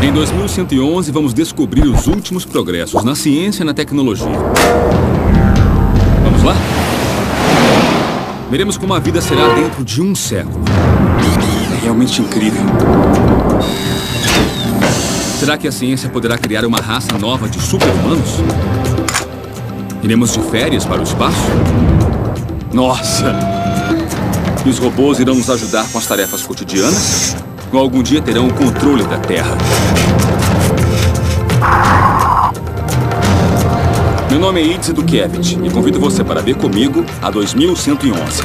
Em 2111, vamos descobrir os últimos progressos na ciência e na tecnologia. Vamos lá? Veremos como a vida será dentro de um século. É realmente incrível. Será que a ciência poderá criar uma raça nova de super-humanos? Iremos de férias para o espaço? Nossa! E os robôs irão nos ajudar com as tarefas cotidianas? Ou algum dia terão o controle da Terra? Meu nome é Idze Dukiewicz e convido você para ver comigo a 2111.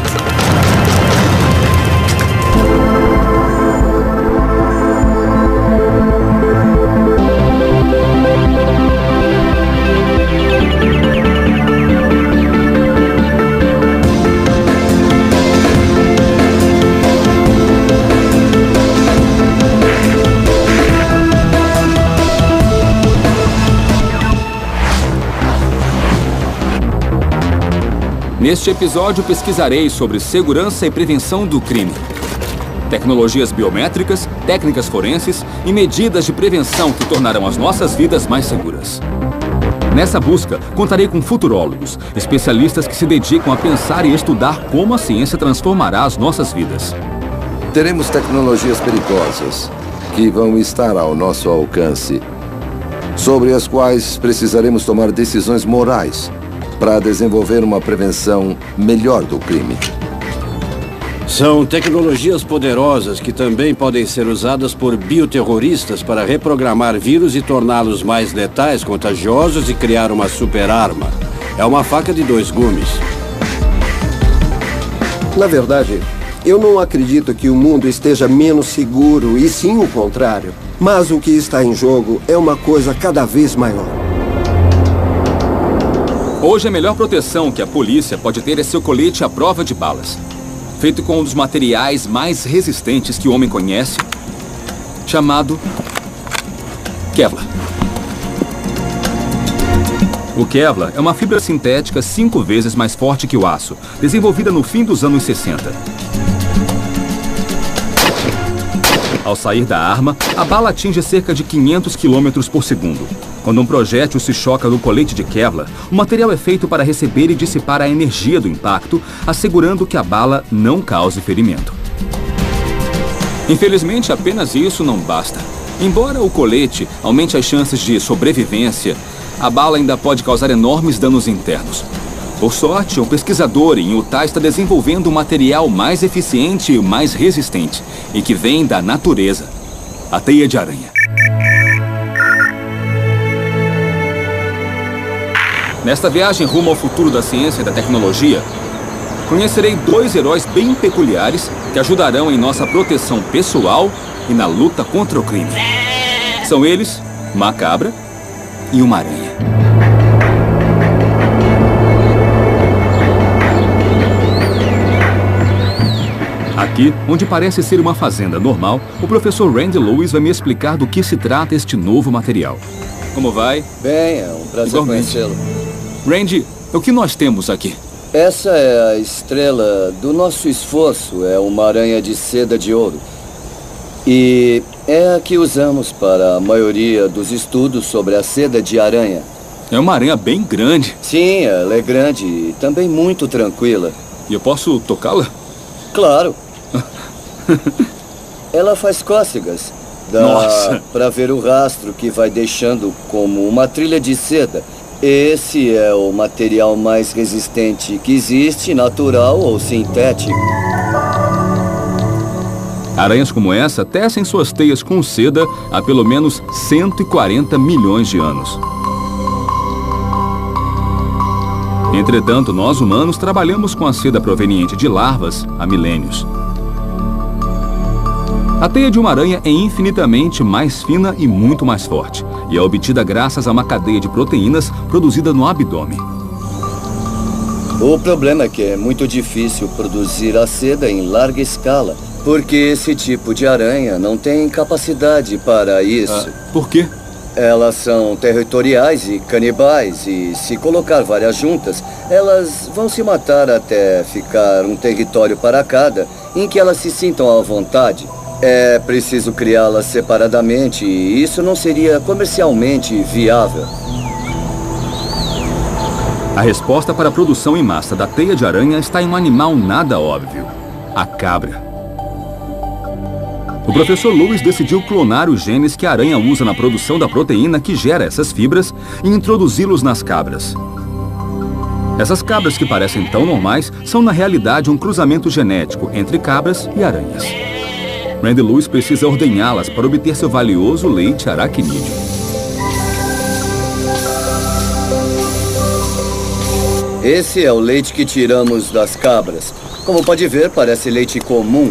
Neste episódio, pesquisarei sobre segurança e prevenção do crime, tecnologias biométricas, técnicas forenses e medidas de prevenção que tornarão as nossas vidas mais seguras. Nessa busca, contarei com futurólogos, especialistas que se dedicam a pensar e estudar como a ciência transformará as nossas vidas. Teremos tecnologias perigosas que vão estar ao nosso alcance, sobre as quais precisaremos tomar decisões morais para desenvolver uma prevenção melhor do crime. São tecnologias poderosas que também podem ser usadas por bioterroristas para reprogramar vírus e torná-los mais letais, contagiosos e criar uma super-arma. É uma faca de dois gumes. Na verdade, eu não acredito que o mundo esteja menos seguro, e sim o contrário. Mas o que está em jogo é uma coisa cada vez maior. Hoje, a melhor proteção que a polícia pode ter é seu colete à prova de balas. Feito com um dos materiais mais resistentes que o homem conhece, chamado Kevlar. O Kevlar é uma fibra sintética 5 vezes mais forte que o aço, desenvolvida no fim dos anos 60. Ao sair da arma, a bala atinge cerca de 500 km por segundo. Quando um projétil se choca no colete de Kevlar, o material é feito para receber e dissipar a energia do impacto, assegurando que a bala não cause ferimento. Infelizmente, apenas isso não basta. Embora o colete aumente as chances de sobrevivência, a bala ainda pode causar enormes danos internos. Por sorte, um pesquisador em Utah está desenvolvendo um material mais eficiente e mais resistente, e que vem da natureza: a teia de aranha. Nesta viagem rumo ao futuro da ciência e da tecnologia, conhecerei 2 heróis bem peculiares que ajudarão em nossa proteção pessoal e na luta contra o crime. São eles, uma cabra e uma aranha. Aqui, onde parece ser uma fazenda normal, o professor Randy Lewis vai me explicar do que se trata este novo material. Como vai? Bem, é um prazer conhecê-lo. Randy, o que nós temos aqui? Essa é a estrela do nosso esforço, é uma aranha de seda de ouro. E é a que usamos para a maioria dos estudos sobre a seda de aranha. É uma aranha bem grande. Sim, ela é grande e também muito tranquila. E eu posso tocá-la? Claro. Ela faz cócegas. Dá para ver o rastro que vai deixando como uma trilha de seda. Esse é o material mais resistente que existe, natural ou sintético. Aranhas como essa tecem suas teias com seda há pelo menos 140 milhões de anos. Entretanto, nós humanos trabalhamos com a seda proveniente de larvas há milênios. A teia de uma aranha é infinitamente mais fina e muito mais forte, e é obtida graças a uma cadeia de proteínas produzida no abdômen. O problema é que é muito difícil produzir a seda em larga escala, porque esse tipo de aranha não tem capacidade para isso. Por quê? Elas são territoriais e canibais, e se colocar várias juntas, elas vão se matar até ficar um território para cada, em que elas se sintam à vontade. É preciso criá-las separadamente e isso não seria comercialmente viável. A resposta para a produção em massa da teia de aranha está em um animal nada óbvio: a cabra. O professor Lewis decidiu clonar os genes que a aranha usa na produção da proteína que gera essas fibras e introduzi-los nas cabras. Essas cabras que parecem tão normais são na realidade um cruzamento genético entre cabras e aranhas. Randy Lewis precisa ordenhá-las para obter seu valioso leite aracnídeo. Esse é o leite que tiramos das cabras. Como pode ver, parece leite comum.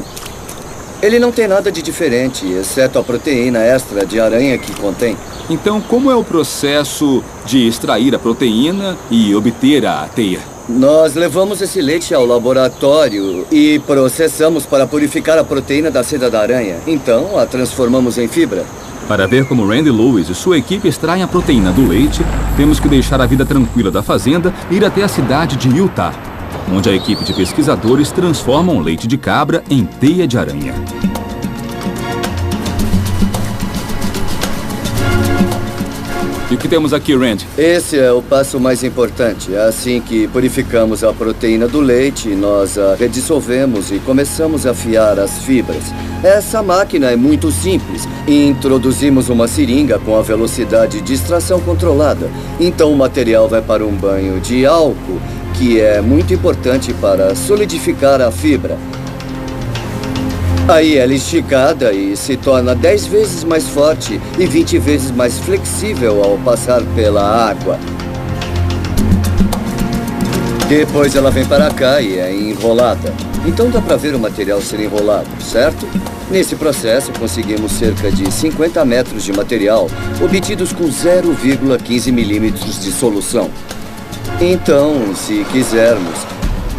Ele não tem nada de diferente, exceto a proteína extra de aranha que contém. Então, como é o processo de extrair a proteína e obter a teia? Nós levamos esse leite ao laboratório e processamos para purificar a proteína da seda da aranha. Então, a transformamos em fibra. Para ver como Randy Lewis e sua equipe extraem a proteína do leite, temos que deixar a vida tranquila da fazenda e ir até a cidade de Utah, onde a equipe de pesquisadores transforma o leite de cabra em teia de aranha. E o que temos aqui, Randy? Esse é o passo mais importante. Assim que purificamos a proteína do leite, nós a redissolvemos e começamos a afiar as fibras. Essa máquina é muito simples. Introduzimos uma seringa com a velocidade de extração controlada. Então o material vai para um banho de álcool, que é muito importante para solidificar a fibra. Aí ela é esticada e se torna 10 vezes mais forte e 20 vezes mais flexível ao passar pela água. Depois ela vem para cá e é enrolada. Então dá para ver o material ser enrolado, certo? Nesse processo conseguimos cerca de 50 metros de material obtidos com 0,15 milímetros de solução. Então, se quisermos,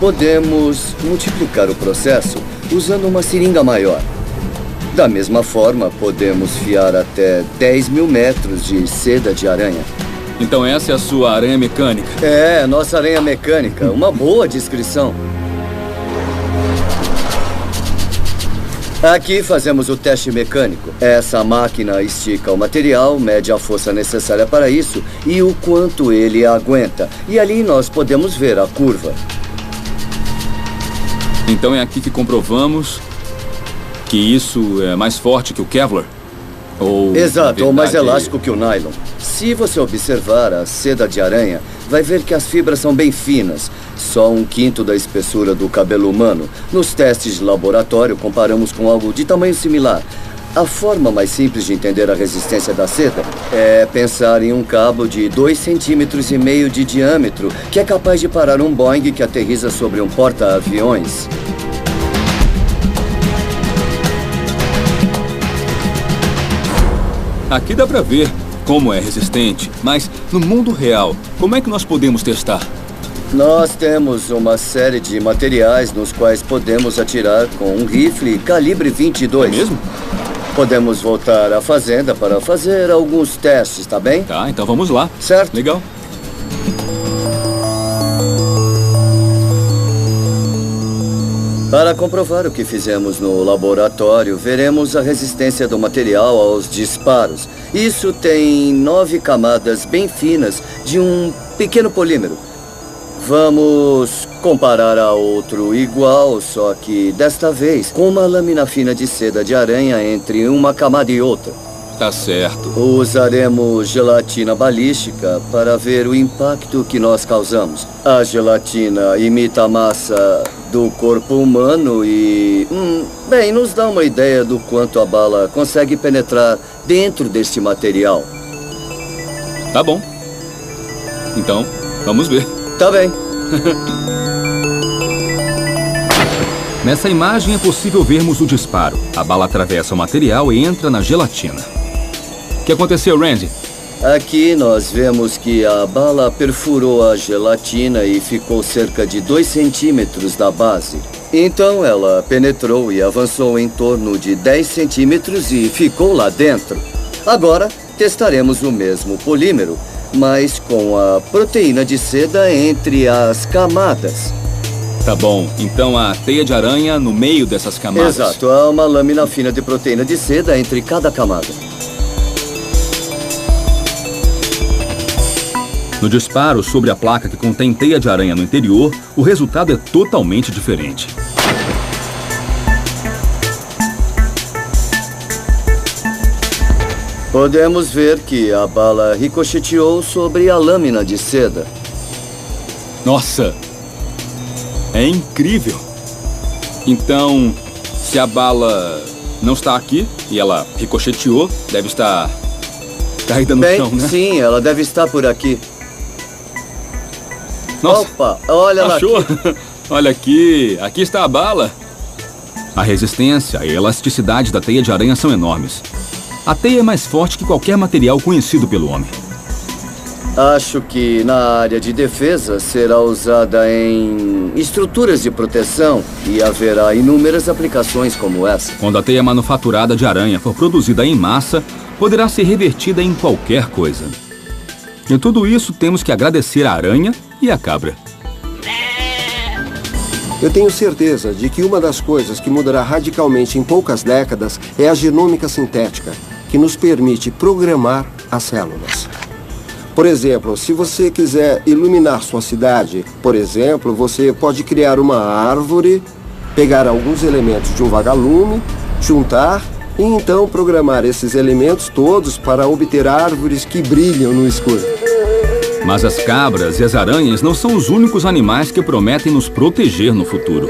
podemos multiplicar o processo usando uma seringa maior. Da mesma forma, podemos fiar até 10.000 metros de seda de aranha. Então essa é a sua aranha mecânica? É, nossa aranha mecânica. Uma boa descrição. Aqui fazemos o teste mecânico. Essa máquina estica o material, mede a força necessária para isso e o quanto ele aguenta. E ali nós podemos ver a curva. Então é aqui que comprovamos que isso é mais forte que o Kevlar? Exato, ou mais elástico que o nylon. Se você observar a seda de aranha, vai ver que as fibras são bem finas, só 1/5 da espessura do cabelo humano. Nos testes de laboratório, comparamos com algo de tamanho similar. A forma mais simples de entender a resistência da seda é pensar em um cabo de 2,5 cm de diâmetro, que é capaz de parar um Boeing que aterriza sobre um porta-aviões. Aqui dá pra ver como é resistente, mas no mundo real, como é que nós podemos testar? Nós temos uma série de materiais nos quais podemos atirar com um rifle calibre 22. É mesmo? Podemos voltar à fazenda para fazer alguns testes, tá bem? Tá, então vamos lá. Certo. Legal. Para comprovar o que fizemos no laboratório, veremos a resistência do material aos disparos. Isso tem 9 camadas bem finas de um pequeno polímero. Vamos comparar a outro igual, só que desta vez com uma lâmina fina de seda de aranha entre uma camada e outra. Tá certo. Usaremos gelatina balística para ver o impacto que nós causamos. A gelatina imita a massa do corpo humano e, bem, nos dá uma ideia do quanto a bala consegue penetrar dentro deste material. Tá bom. Então, vamos ver. Tá bem. Nessa imagem é possível vermos o disparo. A bala atravessa o material e entra na gelatina. O que aconteceu, Randy? Aqui nós vemos que a bala perfurou a gelatina e ficou cerca de 2 centímetros da base. Então ela penetrou e avançou em torno de 10 centímetros e ficou lá dentro. Agora testaremos o mesmo polímero, mas com a proteína de seda entre as camadas. Tá bom, então a teia de aranha no meio dessas camadas. Exato, há uma lâmina fina de proteína de seda entre cada camada. No disparo sobre a placa que contém teia de aranha no interior, o resultado é totalmente diferente. Podemos ver que a bala ricocheteou sobre a lâmina de seda. Nossa! É incrível! Então, se a bala não está aqui e ela ricocheteou, deve estar caída no chão, né? Sim, ela deve estar por aqui. Nossa! Opa, olha lá. Achou? Olha aqui! Aqui está a bala! A resistência e a elasticidade da teia de aranha são enormes. A teia é mais forte que qualquer material conhecido pelo homem. Acho que na área de defesa será usada em estruturas de proteção e haverá inúmeras aplicações como essa. Quando a teia manufaturada de aranha for produzida em massa, poderá ser revertida em qualquer coisa. Em tudo isso, temos que agradecer a aranha e a cabra. Eu tenho certeza de que uma das coisas que mudará radicalmente em poucas décadas é a genômica sintética, que nos permite programar as células. Por exemplo, se você quiser iluminar sua cidade, por exemplo, você pode criar uma árvore, pegar alguns elementos de um vagalume, juntar e então programar esses elementos todos para obter árvores que brilham no escuro. Mas as cabras e as aranhas não são os únicos animais que prometem nos proteger no futuro.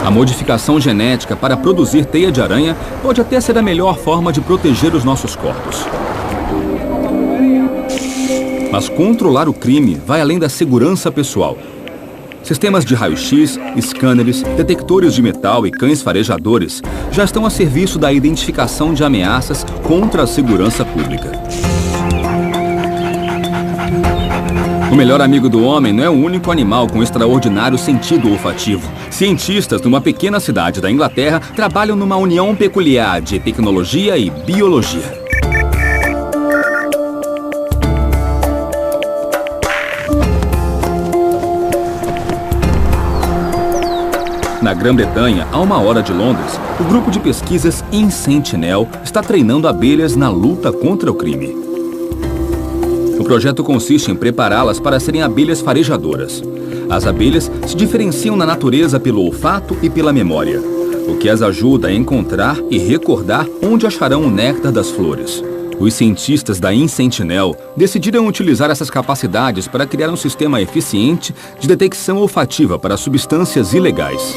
A modificação genética para produzir teia de aranha pode até ser a melhor forma de proteger os nossos corpos. Mas controlar o crime vai além da segurança pessoal. Sistemas de raio-x, scanners, detectores de metal e cães farejadores já estão a serviço da identificação de ameaças contra a segurança pública. O melhor amigo do homem não é o único animal com extraordinário sentido olfativo. Cientistas numa pequena cidade da Inglaterra trabalham numa união peculiar de tecnologia e biologia. Na Grã-Bretanha, a 1 hora de Londres, o grupo de pesquisas InSentinel está treinando abelhas na luta contra o crime. O projeto consiste em prepará-las para serem abelhas farejadoras. As abelhas se diferenciam na natureza pelo olfato e pela memória, o que as ajuda a encontrar e recordar onde acharão o néctar das flores. Os cientistas da InSentinel decidiram utilizar essas capacidades para criar um sistema eficiente de detecção olfativa para substâncias ilegais.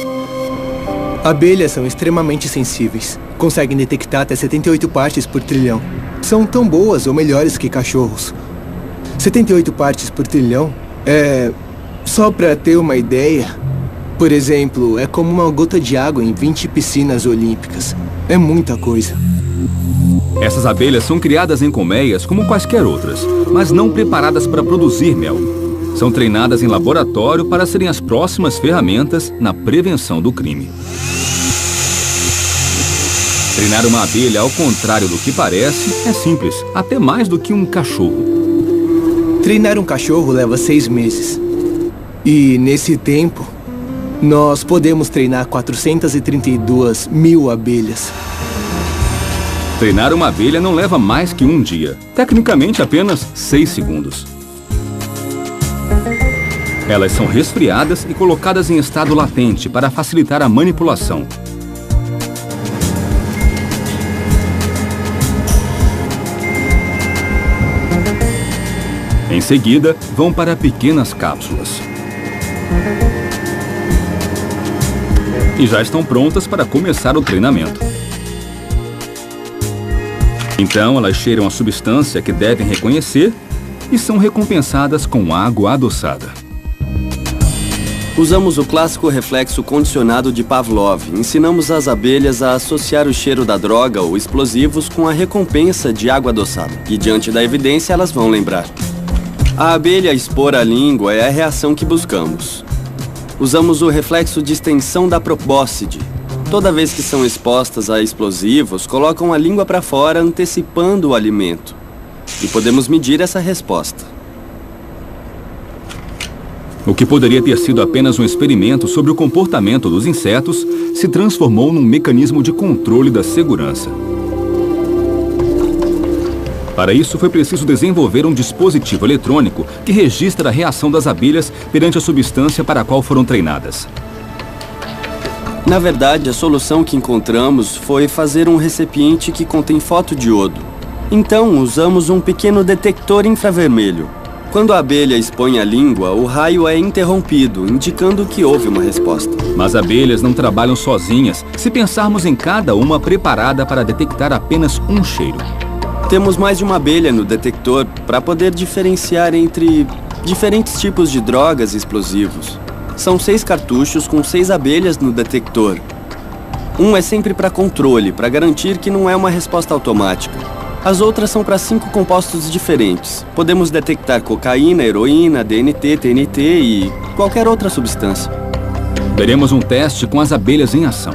Abelhas são extremamente sensíveis. Conseguem detectar até 78 partes por trilhão. São tão boas ou melhores que cachorros. 78 partes por trilhão é... Só para ter uma ideia, por exemplo, é como uma gota de água em 20 piscinas olímpicas. É muita coisa. Essas abelhas são criadas em colmeias como quaisquer outras, mas não preparadas para produzir mel. São treinadas em laboratório para serem as próximas ferramentas na prevenção do crime. Treinar uma abelha, ao contrário do que parece, é simples, até mais do que um cachorro. Treinar um cachorro leva 6 meses. E, nesse tempo, nós podemos treinar 432 mil abelhas. Treinar uma abelha não leva mais que um dia. Tecnicamente, apenas 6 segundos. Elas são resfriadas e colocadas em estado latente para facilitar a manipulação. Em seguida, vão para pequenas cápsulas. E já estão prontas para começar o treinamento. Então, elas cheiram a substância que devem reconhecer e são recompensadas com água adoçada. Usamos o clássico reflexo condicionado de Pavlov. Ensinamos as abelhas a associar o cheiro da droga ou explosivos com a recompensa de água adoçada. E diante da evidência, elas vão lembrar. A abelha expor a língua é a reação que buscamos. Usamos o reflexo de extensão da probóscide. Toda vez que são expostas a explosivos, colocam a língua para fora, antecipando o alimento. e podemos medir essa resposta. O que poderia ter sido apenas um experimento sobre o comportamento dos insetos se transformou num mecanismo de controle da segurança. Para isso, foi preciso desenvolver um dispositivo eletrônico que registra a reação das abelhas perante a substância para a qual foram treinadas. Na verdade, a solução que encontramos foi fazer um recipiente que contém fotodiodo. Então, usamos um pequeno detector infravermelho. Quando a abelha expõe a língua, o raio é interrompido, indicando que houve uma resposta. Mas abelhas não trabalham sozinhas se pensarmos em cada uma preparada para detectar apenas um cheiro. Temos mais de uma abelha no detector para poder diferenciar entre diferentes tipos de drogas e explosivos. São 6 cartuchos com 6 abelhas no detector. Um é sempre para controle, para garantir que não é uma resposta automática. As outras são para 5 compostos diferentes. Podemos detectar cocaína, heroína, DNT, TNT e qualquer outra substância. Veremos um teste com as abelhas em ação.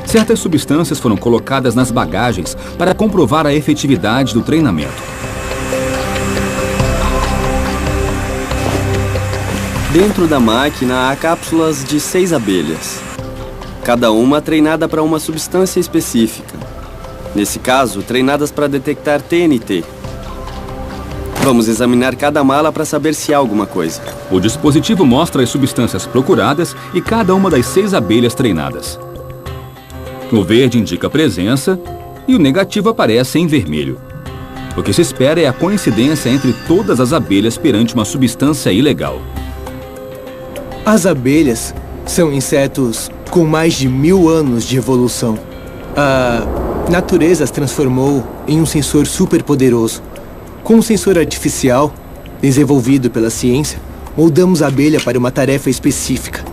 Certas substâncias foram colocadas nas bagagens para comprovar a efetividade do treinamento. Dentro da máquina há cápsulas de 6 abelhas. Cada uma treinada para uma substância específica. Nesse caso, treinadas para detectar TNT. Vamos examinar cada mala para saber se há alguma coisa. O dispositivo mostra as substâncias procuradas e cada uma das 6 abelhas treinadas. O verde indica presença e o negativo aparece em vermelho. O que se espera é a coincidência entre todas as abelhas perante uma substância ilegal. As abelhas são insetos com mais de 1000 anos de evolução. A natureza as transformou em um sensor superpoderoso. Com um sensor artificial, desenvolvido pela ciência, moldamos a abelha para uma tarefa específica.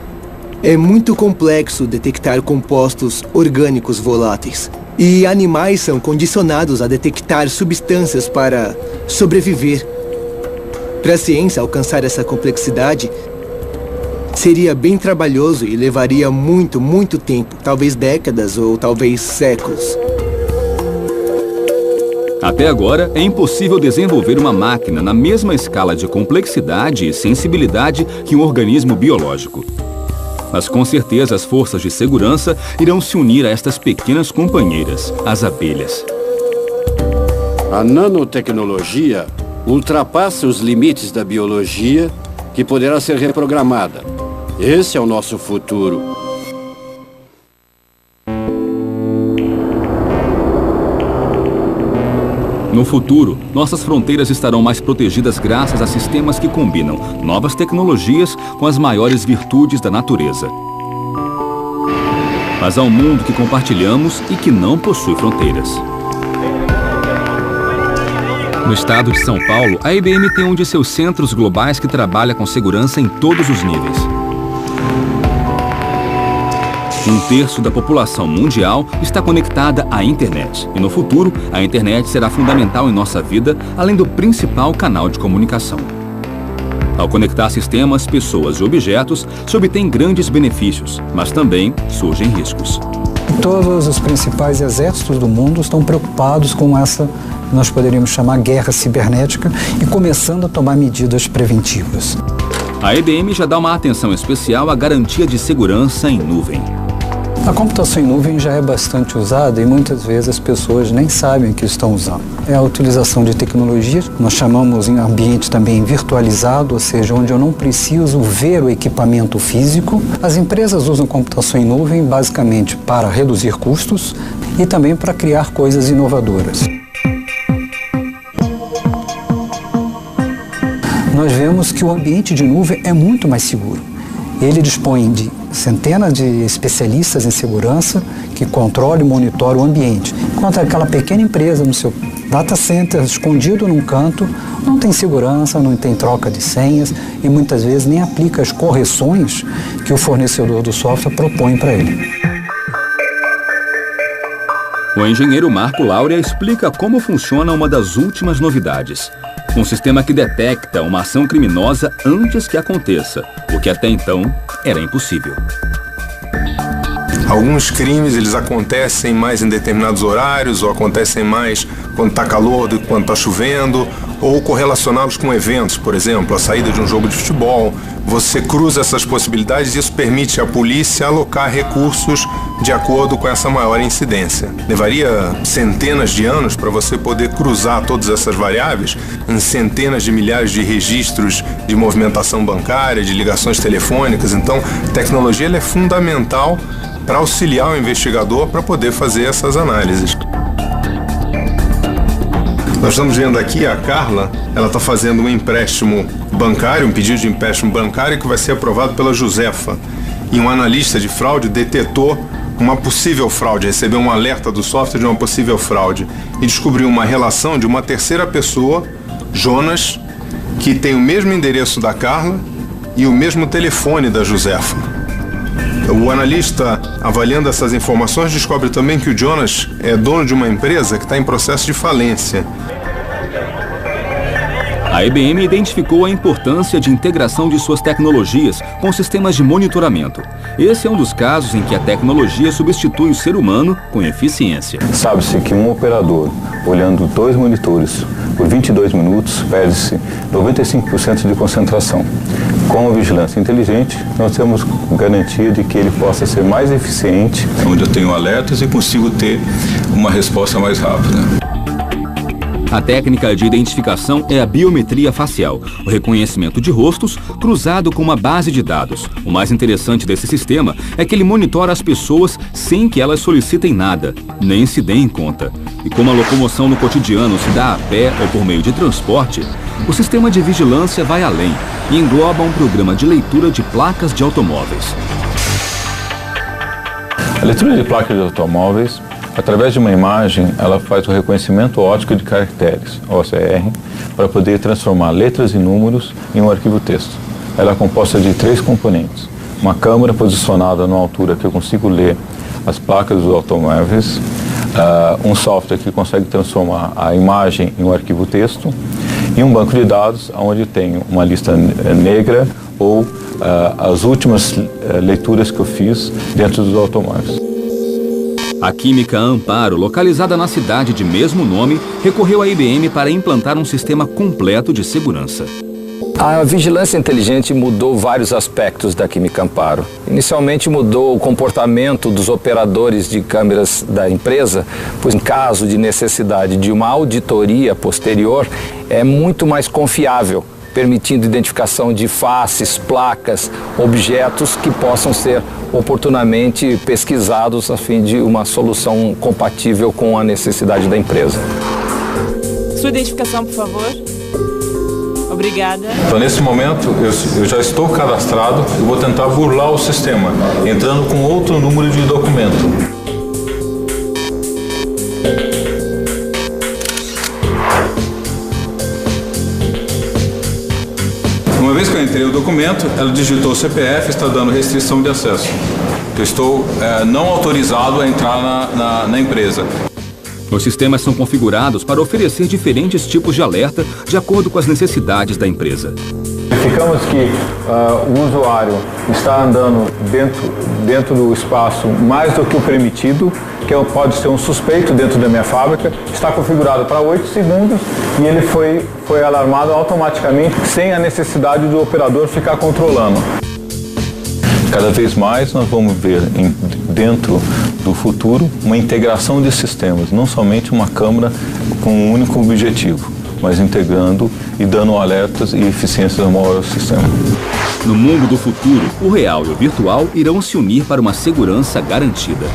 É muito complexo detectar compostos orgânicos voláteis. E animais são condicionados a detectar substâncias para sobreviver. Para a ciência alcançar essa complexidade, seria bem trabalhoso e levaria muito tempo, talvez décadas ou talvez séculos. Até agora, é impossível desenvolver uma máquina na mesma escala de complexidade e sensibilidade que um organismo biológico. Mas com certeza as forças de segurança irão se unir a estas pequenas companheiras, as abelhas. A nanotecnologia ultrapassa os limites da biologia, que poderá ser reprogramada. Esse é o nosso futuro. No futuro, nossas fronteiras estarão mais protegidas graças a sistemas que combinam novas tecnologias com as maiores virtudes da natureza. Mas há um mundo que compartilhamos e que não possui fronteiras. No estado de São Paulo, a IBM tem um de seus centros globais que trabalha com segurança em todos os níveis. 1/3 da população mundial está conectada à internet. E no futuro, a internet será fundamental em nossa vida, além do principal canal de comunicação. Ao conectar sistemas, pessoas e objetos, se obtém grandes benefícios, mas também surgem riscos. Todos os principais exércitos do mundo estão preocupados com essa, nós poderíamos chamar, guerra cibernética e começando a tomar medidas preventivas. A IBM já dá uma atenção especial à garantia de segurança em nuvem. A computação em nuvem já é bastante usada e muitas vezes as pessoas nem sabem que estão usando. É a utilização de tecnologias, nós chamamos em ambiente também virtualizado, ou seja, onde eu não preciso ver o equipamento físico. As empresas usam computação em nuvem basicamente para reduzir custos e também para criar coisas inovadoras. Nós vemos que o ambiente de nuvem é muito mais seguro. Ele dispõe de centenas de especialistas em segurança que controlam e monitoram o ambiente. Enquanto aquela pequena empresa no seu data center, escondido num canto, não tem segurança, não tem troca de senhas e muitas vezes nem aplica as correções que o fornecedor do software propõe para ele. O engenheiro Marco Laurea explica como funciona uma das últimas novidades. Um sistema que detecta uma ação criminosa antes que aconteça, o que até então era impossível. Alguns crimes eles acontecem mais em determinados horários ou acontecem mais quando está calor do que quando está chovendo, ou correlacioná-los com eventos, por exemplo, a saída de um jogo de futebol. Você cruza essas possibilidades e isso permite à polícia alocar recursos de acordo com essa maior incidência. Levaria centenas de anos para você poder cruzar todas essas variáveis em centenas de milhares de registros de movimentação bancária, de ligações telefônicas. Então, a tecnologia ela é fundamental para auxiliar o investigador para poder fazer essas análises. Nós estamos vendo aqui a Carla, ela está fazendo um empréstimo bancário, um pedido de empréstimo bancário que vai ser aprovado pela Josefa. E um analista de fraude detetou uma possível fraude, recebeu um alerta do software de uma possível fraude e descobriu uma relação de uma terceira pessoa, Jonas, que tem o mesmo endereço da Carla e o mesmo telefone da Josefa. O analista, avaliando essas informações, descobre também que o Jonas é dono de uma empresa que está em processo de falência. A IBM identificou a importância de integração de suas tecnologias com sistemas de monitoramento. Esse é um dos casos em que a tecnologia substitui o ser humano com eficiência. Sabe-se que um operador, olhando 2 monitores por 22 minutos, perde-se 95% de concentração. Com a vigilância inteligente, nós temos garantia de que ele possa ser mais eficiente. Onde eu tenho alertas e consigo ter uma resposta mais rápida. A técnica de identificação é a biometria facial, o reconhecimento de rostos cruzado com uma base de dados. O mais interessante desse sistema é que ele monitora as pessoas sem que elas solicitem nada, nem se deem conta. E como a locomoção no cotidiano se dá a pé ou por meio de transporte, o sistema de vigilância vai além e engloba um programa de leitura de placas de automóveis. A leitura de placas de automóveis, através de uma imagem, ela faz o reconhecimento óptico de caracteres, OCR, para poder transformar letras e números em um arquivo texto. Ela é composta de 3 componentes. Uma câmera posicionada numa altura que eu consigo ler as placas dos automóveis, um software que consegue transformar a imagem em um arquivo texto e um banco de dados onde tem uma lista negra ou as últimas leituras que eu fiz dentro dos automóveis. A Química Amparo, localizada na cidade de mesmo nome, recorreu à IBM para implantar um sistema completo de segurança. A vigilância inteligente mudou vários aspectos da Química Amparo. Inicialmente mudou o comportamento dos operadores de câmeras da empresa, pois em caso de necessidade de uma auditoria posterior, é muito mais confiável, permitindo identificação de faces, placas, objetos que possam ser oportunamente pesquisados a fim de uma solução compatível com a necessidade da empresa. Sua identificação, por favor. Obrigada. Então, nesse momento, eu já estou cadastrado e vou tentar burlar o sistema, entrando com outro número de documento. Uma vez que eu entrei o documento, ela digitou o CPF, está dando restrição de acesso. Eu estou não autorizado a entrar na empresa. Os sistemas são configurados para oferecer diferentes tipos de alerta de acordo com as necessidades da empresa. Verificamos que o usuário está andando dentro do espaço mais do que o permitido, que pode ser um suspeito dentro da minha fábrica, está configurado para 8 segundos e ele foi alarmado automaticamente sem a necessidade do operador ficar controlando. Cada vez mais nós vamos ver dentro do futuro uma integração de sistemas, não somente uma câmera com um único objetivo, mas integrando e dando alertas e eficiência maior ao sistema. No mundo do futuro, o real e o virtual irão se unir para uma segurança garantida.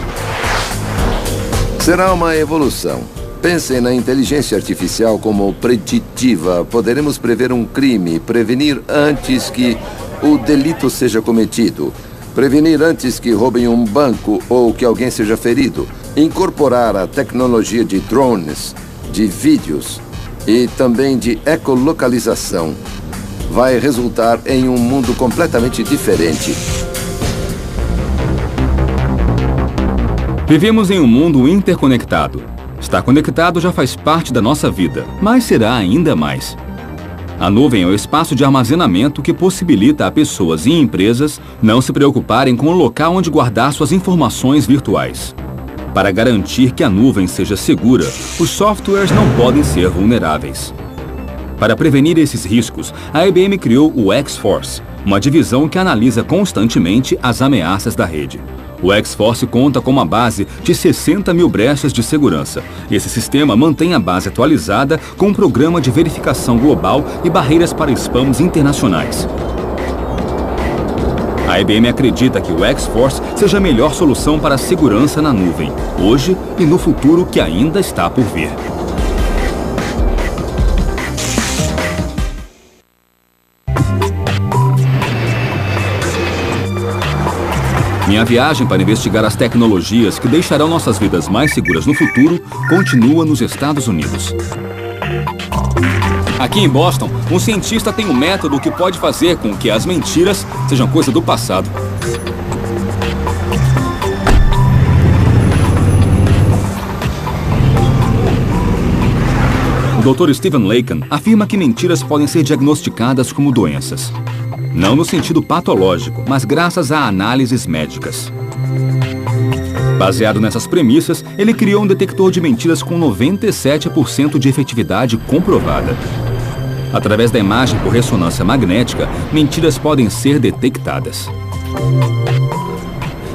Será uma evolução. Pensem na inteligência artificial como preditiva. Poderemos prever um crime, prevenir antes que o delito seja cometido, prevenir antes que roubem um banco ou que alguém seja ferido, incorporar a tecnologia de drones, de vídeos e também de ecolocalização. Vai resultar em um mundo completamente diferente. Vivemos em um mundo interconectado. Estar conectado já faz parte da nossa vida, mas será ainda mais. A nuvem é o espaço de armazenamento que possibilita a pessoas e empresas não se preocuparem com o local onde guardar suas informações virtuais. Para garantir que a nuvem seja segura, os softwares não podem ser vulneráveis. Para prevenir esses riscos, a IBM criou o X-Force, uma divisão que analisa constantemente as ameaças da rede. O X-Force conta com uma base de 60 mil brechas de segurança. Esse sistema mantém a base atualizada com um programa de verificação global e barreiras para spams internacionais. A IBM acredita que o X-Force seja a melhor solução para a segurança na nuvem, hoje e no futuro que ainda está por vir. Minha viagem para investigar as tecnologias que deixarão nossas vidas mais seguras no futuro continua nos Estados Unidos. Aqui em Boston, um cientista tem um método que pode fazer com que as mentiras sejam coisa do passado. O Dr. Stephen Laken afirma que mentiras podem ser diagnosticadas como doenças. Não no sentido patológico, mas graças a análises médicas. Baseado nessas premissas, ele criou um detector de mentiras com 97% de efetividade comprovada. Através da imagem por ressonância magnética, mentiras podem ser detectadas.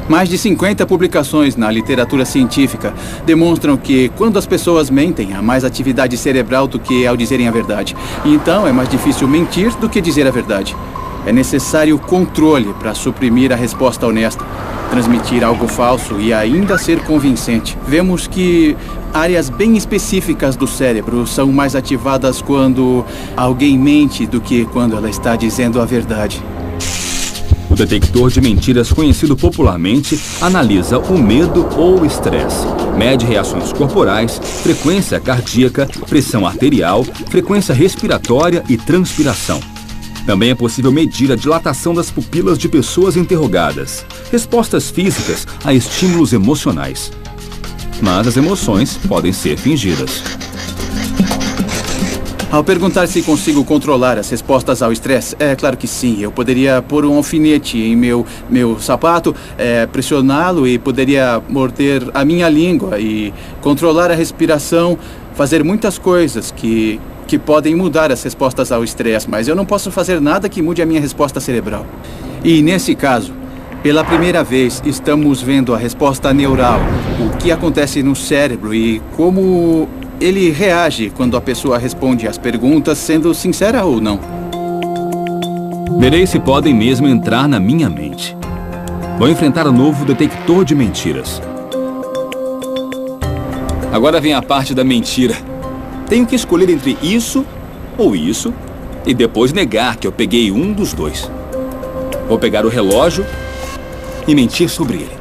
Mais de 50 publicações na literatura científica demonstram que quando as pessoas mentem, há mais atividade cerebral do que ao dizerem a verdade. Então, é mais difícil mentir do que dizer a verdade. É necessário controle para suprimir a resposta honesta, transmitir algo falso e ainda ser convincente. Vemos que áreas bem específicas do cérebro são mais ativadas quando alguém mente do que quando ela está dizendo a verdade. O detector de mentiras, conhecido popularmente, analisa o medo ou o estresse, mede reações corporais, frequência cardíaca, pressão arterial, frequência respiratória e transpiração. Também é possível medir a dilatação das pupilas de pessoas interrogadas, respostas físicas a estímulos emocionais. Mas as emoções podem ser fingidas. Ao perguntar se consigo controlar as respostas ao estresse, é claro que sim. Eu poderia pôr um alfinete em meu sapato, pressioná-lo e poderia morder a minha língua e controlar a respiração, fazer muitas coisas que podem mudar as respostas ao estresse, mas eu não posso fazer nada que mude a minha resposta cerebral. E nesse caso, pela primeira vez, estamos vendo a resposta neural, o que acontece no cérebro e como ele reage quando a pessoa responde às perguntas, sendo sincera ou não. Verei se podem mesmo entrar na minha mente. Vou enfrentar o novo detector de mentiras. Agora vem a parte da mentira. Tenho que escolher entre isso ou isso e depois negar que eu peguei um dos dois. Vou pegar o relógio e mentir sobre ele.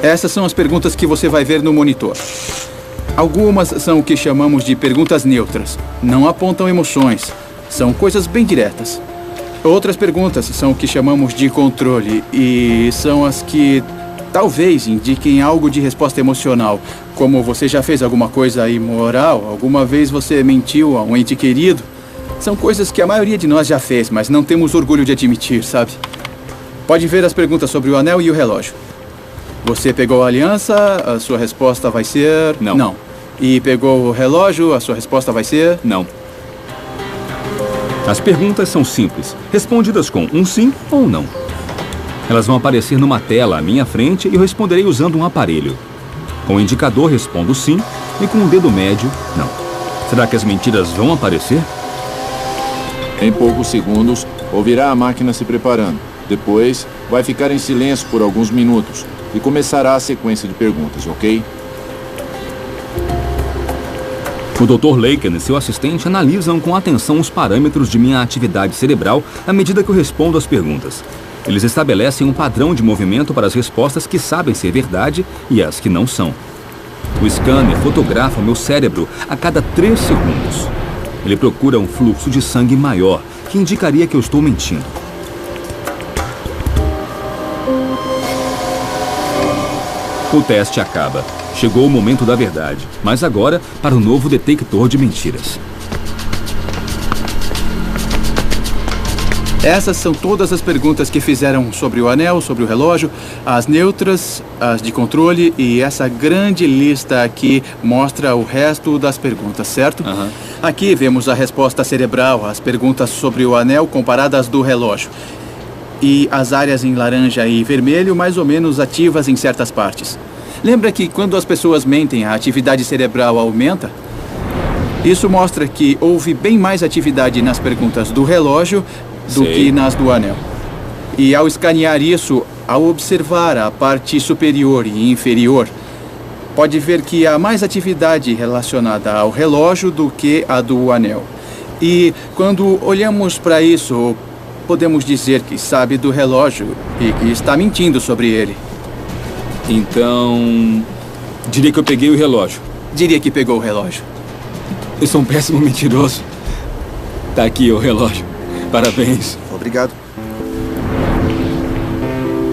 Essas são as perguntas que você vai ver no monitor. Algumas são o que chamamos de perguntas neutras. Não apontam emoções. São coisas bem diretas. Outras perguntas são o que chamamos de controle e são as que talvez indiquem algo de resposta emocional, como você já fez alguma coisa imoral, alguma vez você mentiu a um ente querido. São coisas que a maioria de nós já fez, mas não temos orgulho de admitir, sabe? Pode ver as perguntas sobre o anel e o relógio. Você pegou a aliança, a sua resposta vai ser... Não. Não. E pegou o relógio, a sua resposta vai ser... Não. As perguntas são simples, respondidas com um sim ou não. Elas vão aparecer numa tela à minha frente e eu responderei usando um aparelho. Com o indicador respondo sim e com o dedo médio, não. Será que as mentiras vão aparecer? Em poucos segundos, ouvirá a máquina se preparando. Depois, vai ficar em silêncio por alguns minutos e começará a sequência de perguntas, ok? O Dr. Laken e seu assistente analisam com atenção os parâmetros de minha atividade cerebral à medida que eu respondo às perguntas. Eles estabelecem um padrão de movimento para as respostas que sabem ser verdade e as que não são. O scanner fotografa o meu cérebro a cada 3 segundos. Ele procura um fluxo de sangue maior, que indicaria que eu estou mentindo. O teste acaba. Chegou o momento da verdade, mas agora para o novo detector de mentiras. Essas são todas as perguntas que fizeram sobre o anel, sobre o relógio, as neutras, as de controle, e essa grande lista aqui mostra o resto das perguntas, certo? Aqui vemos a resposta cerebral, as perguntas sobre o anel comparadas do relógio. E as áreas em laranja e vermelho mais ou menos ativas em certas partes. Lembra que quando as pessoas mentem, a atividade cerebral aumenta? Isso mostra que houve bem mais atividade nas perguntas do relógio do que nas do anel. E ao escanear isso, ao observar a parte superior e inferior, pode ver que há mais atividade relacionada ao relógio do que a do anel. E quando olhamos para isso, podemos dizer que sabe do relógio e que está mentindo sobre ele. Então, diria que eu peguei o relógio. Diria que pegou o relógio. Eu sou um péssimo mentiroso. Tá aqui o relógio. Parabéns. Obrigado.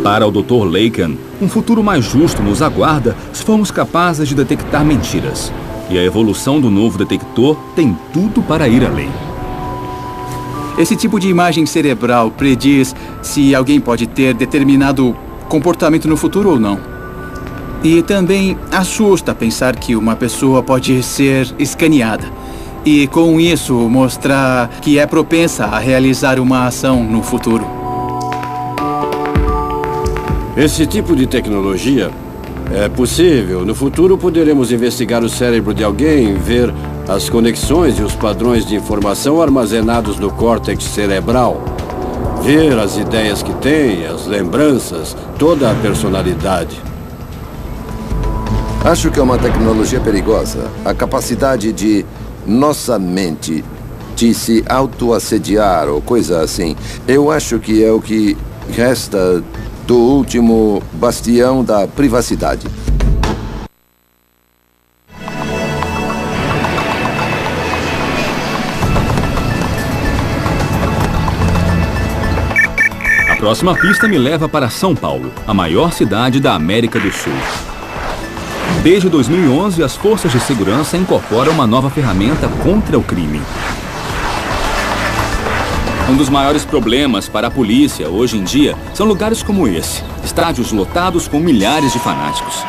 Para o Dr. Lacan, um futuro mais justo nos aguarda se formos capazes de detectar mentiras. E a evolução do novo detector tem tudo para ir além. Esse tipo de imagem cerebral prediz se alguém pode ter determinado comportamento no futuro ou não. E também assusta pensar que uma pessoa pode ser escaneada. E com isso mostrar que é propensa a realizar uma ação no futuro. Esse tipo de tecnologia é possível. No futuro poderemos investigar o cérebro de alguém, ver as conexões e os padrões de informação armazenados no córtex cerebral, ver as ideias que tem, as lembranças, toda a personalidade. Acho que é uma tecnologia perigosa. A capacidade de nossa mente de se autoassediar ou coisa assim. Eu acho que é o que resta do último bastião da privacidade. A próxima pista me leva para São Paulo, a maior cidade da América do Sul. Desde 2011, as forças de segurança incorporam uma nova ferramenta contra o crime. Um dos maiores problemas para a polícia hoje em dia são lugares como esse, estádios lotados com milhares de fanáticos.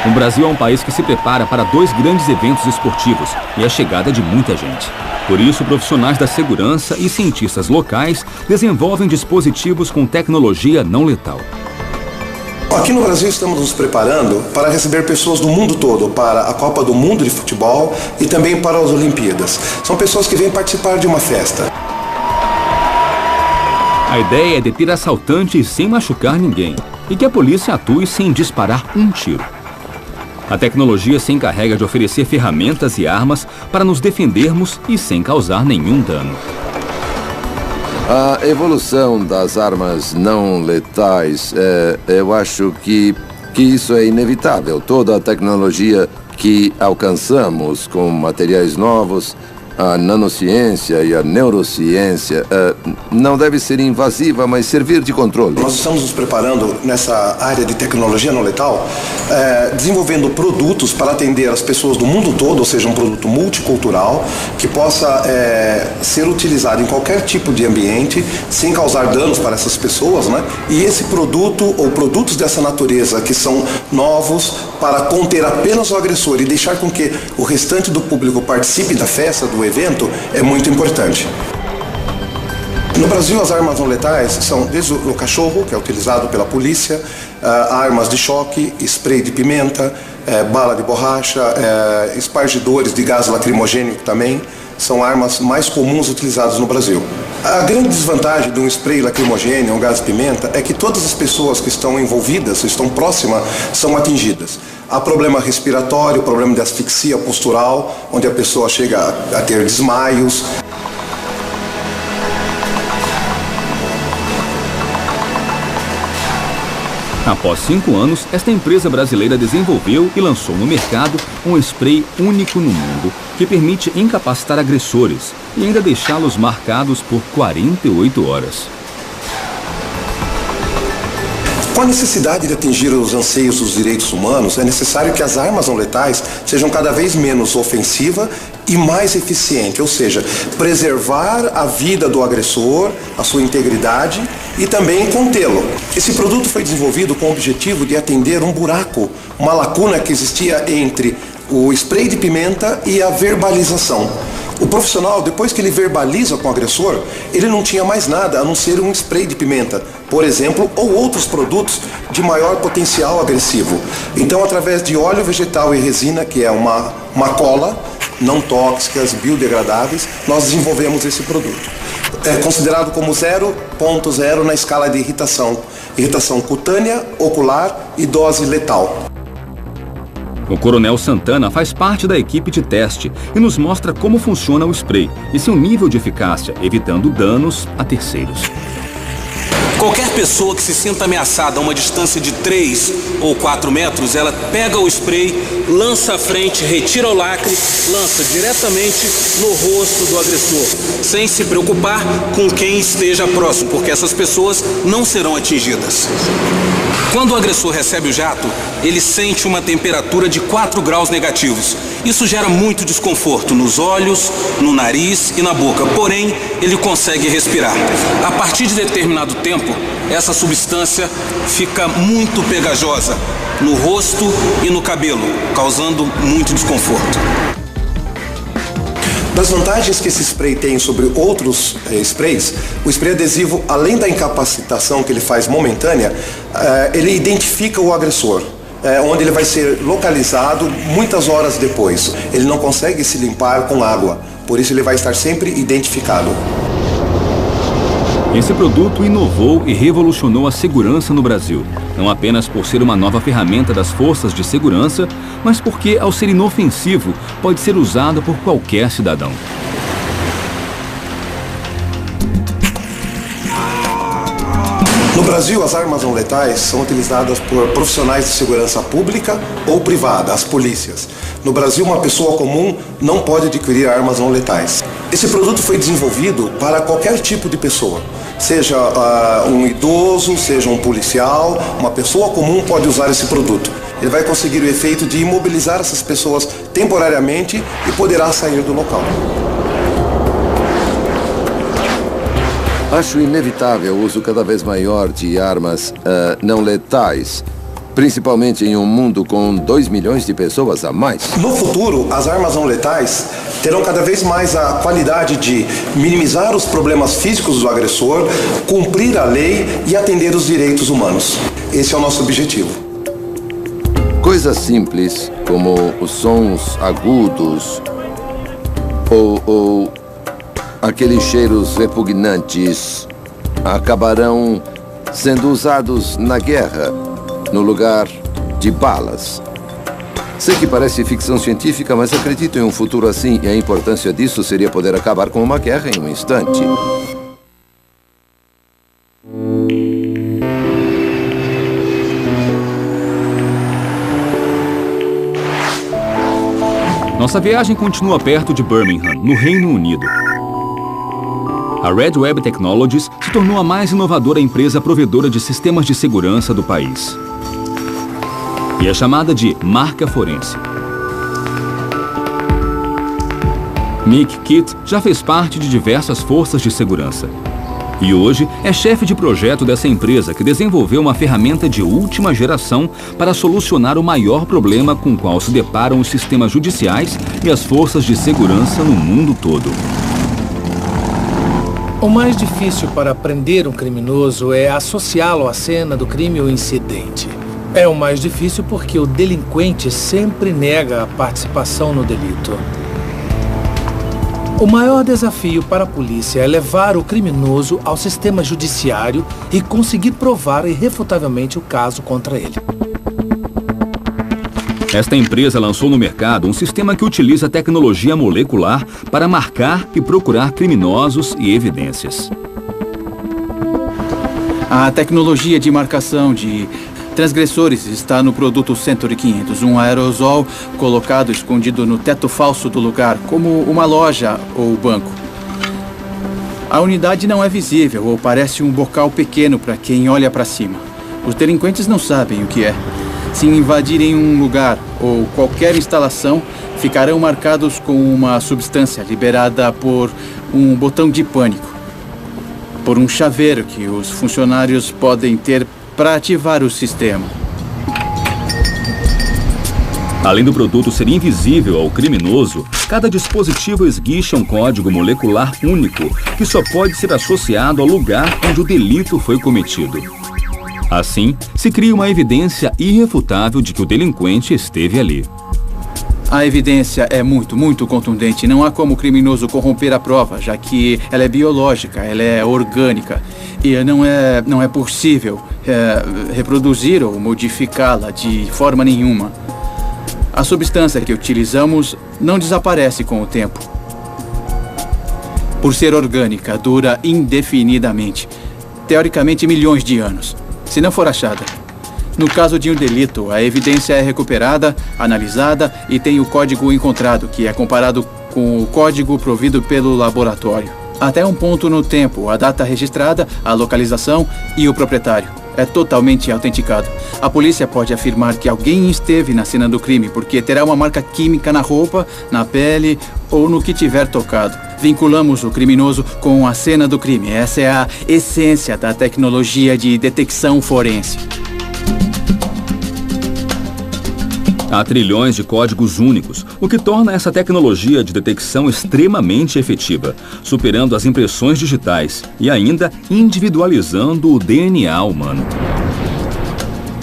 O Brasil é um país que se prepara para 2 grandes eventos esportivos e a chegada de muita gente. Por isso, profissionais da segurança e cientistas locais desenvolvem dispositivos com tecnologia não letal. Aqui no Brasil estamos nos preparando para receber pessoas do mundo todo para a Copa do Mundo de Futebol e também para as Olimpíadas. São pessoas que vêm participar de uma festa. A ideia é deter assaltantes sem machucar ninguém e que a polícia atue sem disparar um tiro. A tecnologia se encarrega de oferecer ferramentas e armas para nos defendermos e sem causar nenhum dano. A evolução das armas não letais, eu acho que isso é inevitável. Toda a tecnologia que alcançamos com materiais novos, a nanociência e a neurociência, não deve ser invasiva, mas servir de controle. Nós estamos nos preparando nessa área de tecnologia não letal, desenvolvendo produtos para atender as pessoas do mundo todo, ou seja, um produto multicultural que possa ser utilizado em qualquer tipo de ambiente sem causar danos para essas pessoas, né? E esse produto ou produtos dessa natureza que são novos para conter apenas o agressor e deixar com que o restante do público participe da festa, do evento, é muito importante. No Brasil, as armas não letais são desde o cachorro, que é utilizado pela polícia, armas de choque, spray de pimenta, bala de borracha, espargidores de gás lacrimogêneo também. São armas mais comuns utilizadas no Brasil. A grande desvantagem de um spray lacrimogêneo, um gás de pimenta, é que todas as pessoas que estão envolvidas, estão próximas, são atingidas. Há problema respiratório, problema de asfixia postural, onde a pessoa chega a ter desmaios. Após 5 anos, esta empresa brasileira desenvolveu e lançou no mercado um spray único no mundo que permite incapacitar agressores e ainda deixá-los marcados por 48 horas. Com a necessidade de atingir os anseios dos direitos humanos, é necessário que as armas não letais sejam cada vez menos ofensivas e mais eficiente, ou seja, preservar a vida do agressor, a sua integridade e também contê-lo. Esse produto foi desenvolvido com o objetivo de atender um buraco, uma lacuna que existia entre o spray de pimenta e a verbalização. O profissional, depois que ele verbaliza com o agressor, ele não tinha mais nada a não ser um spray de pimenta, por exemplo, ou outros produtos de maior potencial agressivo. Então, através de óleo vegetal e resina, que é uma cola, não tóxicas, biodegradáveis, nós desenvolvemos esse produto. É considerado como 0.0 na escala de irritação cutânea, ocular e dose letal. O Coronel Santana faz parte da equipe de teste e nos mostra como funciona o spray e seu nível de eficácia, evitando danos a terceiros. Qualquer pessoa que se sinta ameaçada a uma distância de 3 ou 4 metros, ela pega o spray, lança à frente, retira o lacre, lança diretamente no rosto do agressor, sem se preocupar com quem esteja próximo, porque essas pessoas não serão atingidas. Quando o agressor recebe o jato, ele sente uma temperatura de 4 graus negativos. Isso gera muito desconforto nos olhos, no nariz e na boca, porém, ele consegue respirar. A partir de determinado tempo, essa substância fica muito pegajosa no rosto e no cabelo, causando muito desconforto. Das vantagens que esse spray tem sobre outros sprays, o spray adesivo, além da incapacitação que ele faz momentânea, ele identifica o agressor, onde ele vai ser localizado muitas horas depois. Ele não consegue se limpar com água, por isso ele vai estar sempre identificado. Esse produto inovou e revolucionou a segurança no Brasil, não apenas por ser uma nova ferramenta das forças de segurança, mas porque, ao ser inofensivo, pode ser usado por qualquer cidadão. No Brasil, as armas não letais são utilizadas por profissionais de segurança pública ou privada, as polícias. No Brasil, uma pessoa comum não pode adquirir armas não letais. Esse produto foi desenvolvido para qualquer tipo de pessoa. Seja um idoso, seja um policial, uma pessoa comum pode usar esse produto. Ele vai conseguir o efeito de imobilizar essas pessoas temporariamente e poderá sair do local. Acho inevitável o uso cada vez maior de armas não letais, principalmente em um mundo com 2 milhões de pessoas a mais. No futuro, as armas não letais terão cada vez mais a qualidade de minimizar os problemas físicos do agressor, cumprir a lei e atender os direitos humanos. Esse é o nosso objetivo. Coisas simples, como os sons agudos ou aqueles cheiros repugnantes, acabarão sendo usados na guerra, no lugar de balas. Sei que parece ficção científica, mas acredito em um futuro assim, e a importância disso seria poder acabar com uma guerra em um instante. Nossa viagem continua perto de Birmingham, no Reino Unido. A Red Web Technologies se tornou a mais inovadora empresa provedora de sistemas de segurança do país. E é chamada de marca forense. Mick Kitt já fez parte de diversas forças de segurança. E hoje é chefe de projeto dessa empresa que desenvolveu uma ferramenta de última geração para solucionar o maior problema com o qual se deparam os sistemas judiciais e as forças de segurança no mundo todo. O mais difícil para prender um criminoso é associá-lo à cena do crime ou incidente. É o mais difícil porque o delinquente sempre nega a participação no delito. O maior desafio para a polícia é levar o criminoso ao sistema judiciário e conseguir provar irrefutavelmente o caso contra ele. Esta empresa lançou no mercado um sistema que utiliza tecnologia molecular para marcar e procurar criminosos e evidências. A tecnologia de marcação de transgressores está no produto Century 500, um aerosol colocado escondido no teto falso do lugar, como uma loja ou banco. A unidade não é visível ou parece um bocal pequeno para quem olha para cima. Os delinquentes não sabem o que é. Se invadirem um lugar ou qualquer instalação, ficarão marcados com uma substância liberada por um botão de pânico, por um chaveiro que os funcionários podem ter para ativar o sistema. Além do produto ser invisível ao criminoso, cada dispositivo esguicha um código molecular único que só pode ser associado ao lugar onde o delito foi cometido. Assim, se cria uma evidência irrefutável de que o delinquente esteve ali. A evidência é muito contundente. Não há como o criminoso corromper a prova, já que ela é biológica, ela é orgânica. E não é possível reproduzir ou modificá-la de forma nenhuma. A substância que utilizamos não desaparece com o tempo. Por ser orgânica, dura indefinidamente. Teoricamente, milhões de anos, se não for achada. No caso de um delito, a evidência é recuperada, analisada e tem o código encontrado, que é comparado com o código provido pelo laboratório. Até um ponto no tempo, a data registrada, a localização e o proprietário. É totalmente autenticado. A polícia pode afirmar que alguém esteve na cena do crime, porque terá uma marca química na roupa, na pele ou no que tiver tocado. Vinculamos o criminoso com a cena do crime. Essa é a essência da tecnologia de detecção forense. Há trilhões de códigos únicos, o que torna essa tecnologia de detecção extremamente efetiva, superando as impressões digitais e ainda individualizando o DNA humano.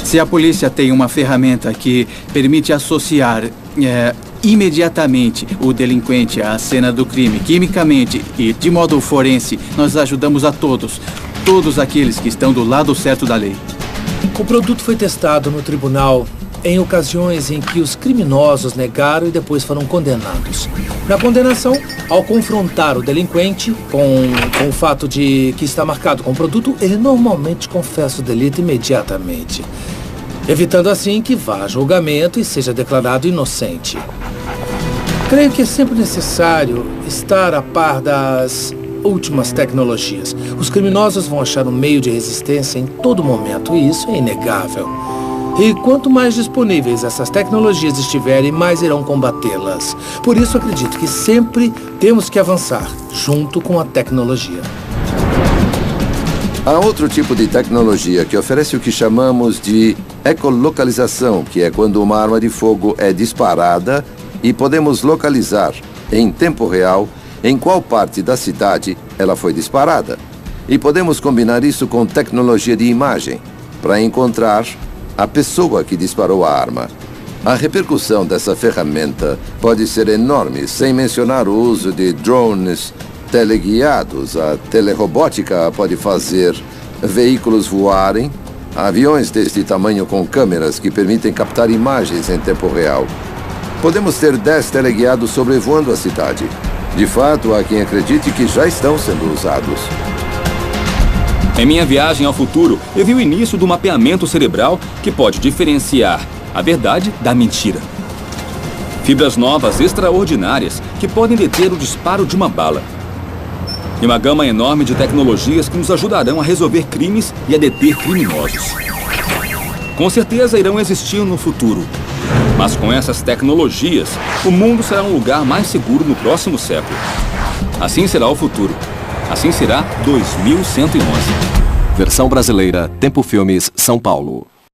Se a polícia tem uma ferramenta que permite associar imediatamente o delinquente à cena do crime, quimicamente e de modo forense, nós ajudamos a todos aqueles que estão do lado certo da lei. O produto foi testado no tribunal em ocasiões em que os criminosos negaram e depois foram condenados. Na condenação, ao confrontar o delinquente com o fato de que está marcado com o produto, ele normalmente confessa o delito imediatamente, evitando assim que vá a julgamento e seja declarado inocente. Creio que é sempre necessário estar a par das últimas tecnologias. Os criminosos vão achar um meio de resistência em todo momento, e isso é inegável. E quanto mais disponíveis essas tecnologias estiverem, mais irão combatê-las. Por isso, acredito que sempre temos que avançar junto com a tecnologia. Há outro tipo de tecnologia que oferece o que chamamos de ecolocalização, que é quando uma arma de fogo é disparada e podemos localizar, em tempo real, em qual parte da cidade ela foi disparada. E podemos combinar isso com tecnologia de imagem, para encontrar a pessoa que disparou a arma. A repercussão dessa ferramenta pode ser enorme, sem mencionar o uso de drones teleguiados. A telerobótica pode fazer veículos voarem, aviões deste tamanho com câmeras que permitem captar imagens em tempo real. Podemos ter 10 teleguiados sobrevoando a cidade. De fato, há quem acredite que já estão sendo usados. Em minha viagem ao futuro, eu vi o início do mapeamento cerebral que pode diferenciar a verdade da mentira. Fibras novas extraordinárias que podem deter o disparo de uma bala. E uma gama enorme de tecnologias que nos ajudarão a resolver crimes e a deter criminosos. Com certeza irão existir no futuro. Mas com essas tecnologias, o mundo será um lugar mais seguro no próximo século. Assim será o futuro. Assim será 2111. Versão brasileira, Tempo Filmes, São Paulo.